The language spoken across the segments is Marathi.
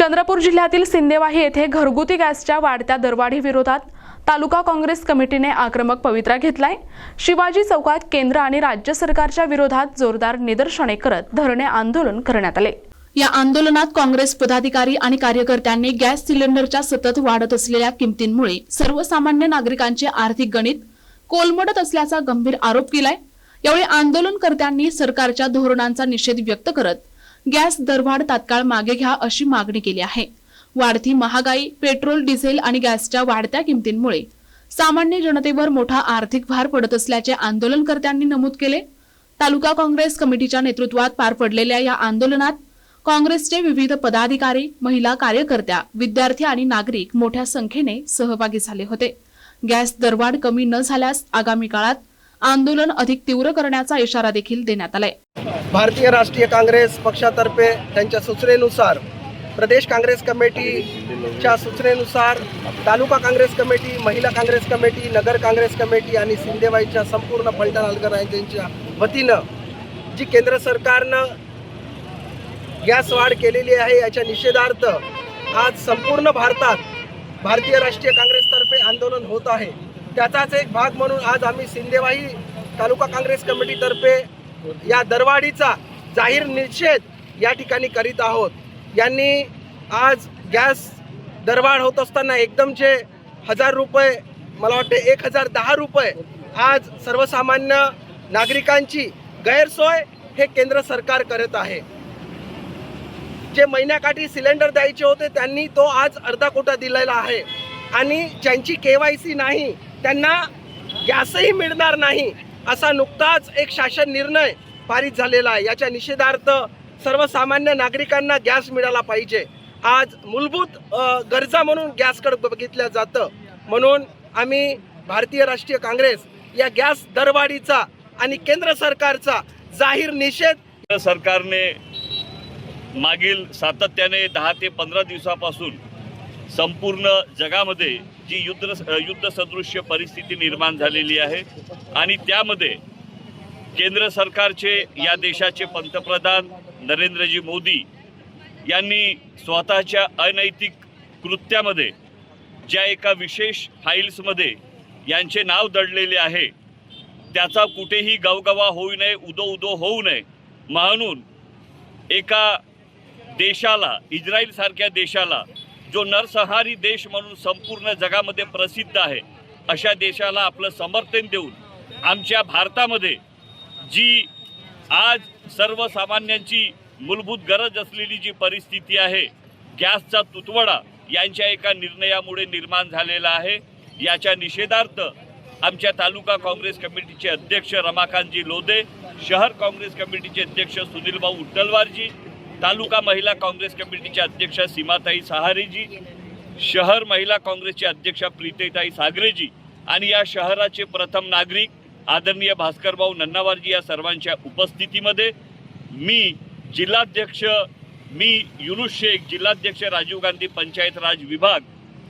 चंद्रपूर जिल्ह्यातील सिंदेवाही येथे घरगुती गॅसच्या वाढत्या दरवाढी विरोधात तालुका काँग्रेस कमिटीने आक्रमक पवित्रा घेतलाय। शिवाजी चौकात केंद्र आणि राज्य सरकारच्या विरोधात जोरदार निदर्शने करत धरणे आंदोलन करण्यात आले। या आंदोलनात काँग्रेस पदाधिकारी आणि कार्यकर्त्यांनी गॅस सिलेंडरच्या सतत वाढत असलेल्या किमतींमुळे सर्वसामान्य नागरिकांचे आर्थिक गणित कोलमडत असल्याचा गंभीर आरोप केलाय। यावेळी आंदोलनकर्त्यांनी सरकारच्या धोरणांचा निषेध व्यक्त करत गॅस दरवाढ तात्काळ मागे घ्या अशी मागणी केली आहे। वाढती महागाई, पेट्रोल, डिझेल आणि गॅसच्या वाढत्या किमतींमुळे सामान्य जनतेवर मोठा आर्थिक भार पडत असल्याचे आंदोलनकर्त्यांनी नमूद केले। तालुका काँग्रेस कमिटीच्या नेतृत्वात पार पडलेल्या या आंदोलनात काँग्रेसचे विविध पदाधिकारी, महिला कार्यकर्त्या, विद्यार्थी आणि नागरिक मोठ्या संख्येने सहभागी झाले होते। गॅस दरवाढ कमी न झाल्यास आगामी काळात आंदोलन अधिक तीव्र करण्याचा इशारा देखील देण्यात आलाय। भारतीय राष्ट्रीय काँग्रेस पक्षातर्फे त्यांच्या सूचनेनुसार प्रदेश काँग्रेस कमिटीच्या सूचनेनुसार तालुका काँग्रेस कमिटी, महिला काँग्रेस कमिटी, नगर काँग्रेस कमिटी आणि सिंदेवाईच्या संपूर्ण फलटण ऑर्गनायझेशनच्या वतीनं जी केंद्र सरकारनं गॅस वाढ केलेली आहे याच्या निषेधार्थ आज संपूर्ण भारतात भारतीय राष्ट्रीय काँग्रेसतर्फे आंदोलन होत आहे। त्याचाच एक भाग म्हणून आज आम्ही सिंदेवाही तालुका काँग्रेस कमिटीतर्फे या दरवाढीचा जाहीर निषेध या ठिकाणी करीत आहोत। यांनी आज गॅस दरवाढ होत असताना एकदमचे 1000 रुपये, मला वाटते 1010 रुपये आज सर्वसामान्य नागरिकांची गैरसोय हे केंद्र सरकार करत आहे। जे महिन्याकाठी सिलेंडर द्यायचे होते त्यांनी तो आज अर्धा कोटा दिलेला आहे आणि ज्यांची KYC नाही त्यांना गॅसही मिळणार नाही असा नुकताच एक शासन निर्णय पारित झालेला आहे। याच्या निषेधार्थ सर्वसामान्य नागरिकांना गॅस मिळाला पाहिजे। आज मूलभूत गरजा म्हणून गॅसकडे बघितलं जातं, म्हणून आम्ही भारतीय राष्ट्रीय काँग्रेस या गॅस दरवाढीचा आणि केंद्र सरकारचा जाहीर निषेध सरकारने मागील सातत्याने 10 ते 15 दिवसापासून संपूर्ण जगामध्ये जी युद्ध सदृश्य परिस्थिती निर्माण झालेली आहे आणि त्यामध्ये केंद्र सरकारचे या देशाचे पंतप्रधान नरेंद्रजी मोदी यांनी स्वतःच्या अनैतिक कृत्यामध्ये ज्या एका विशेष फाईल्समध्ये यांचे नाव दडलेले आहे त्याचा कुठेही गवगवा होऊ नये, उदो होऊ नये म्हणून एका देशाला, इस्रायलसारख्या देशाला जो नरसंहारी देश म्हणून संपूर्ण जगामध्ये प्रसिद्ध आहे अशा देशाला आपलं समर्थन देऊन आमच्या भारतामध्ये जी आज सर्वसामान्यांची मूलभूत गरज असलेली जी परिस्थिती आहे, गॅसचा तुटवडा यांच्या एका निर्णयामुळे निर्माण झालेला आहे। याच्या निषेधार्थ आमच्या तालुका काँग्रेस कमिटीचे अध्यक्ष रमाकांतजी लोधे, शहर काँग्रेस कमिटीचे अध्यक्ष सुनीलभाऊ उट्टलवारजी, तालुका महिला काँग्रेस कमिटीच्या अध्यक्ष सीमाताई सहारेजी, शहर महिला काँग्रेसचे अध्यक्ष प्रीतीताई सागरेजी आणि या शहराचे प्रथम नागरिक आदरणीय भास्करभाऊ नन्नावारजी या सर्वांच्या उपस्थितीमध्ये मी युनुस शेख, जिल्हाध्यक्ष राजीव गांधी पंचायत राज विभाग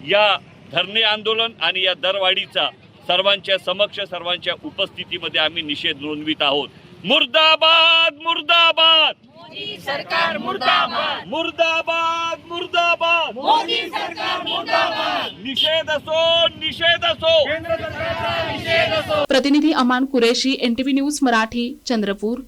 या धरणे आंदोलन आणि या दरवाढीचा सर्वांच्या समक्ष सर्वांच्या उपस्थितीमध्ये आम्ही निषेध नोंदवित आहोत। मुर्दाबाद मुर्दाबाद, मोदी सरकार मुर्दाबाद, मुर्दाबाद मुर्दाबाद, मोदी सरकार मुर्दाबाद, निषेध असो, निषेध असो, केंद्र सरकारचा निषेध असो। प्रतिनिधी अमान कुरेशी, NTV न्यूज मराठी, चंद्रपूर।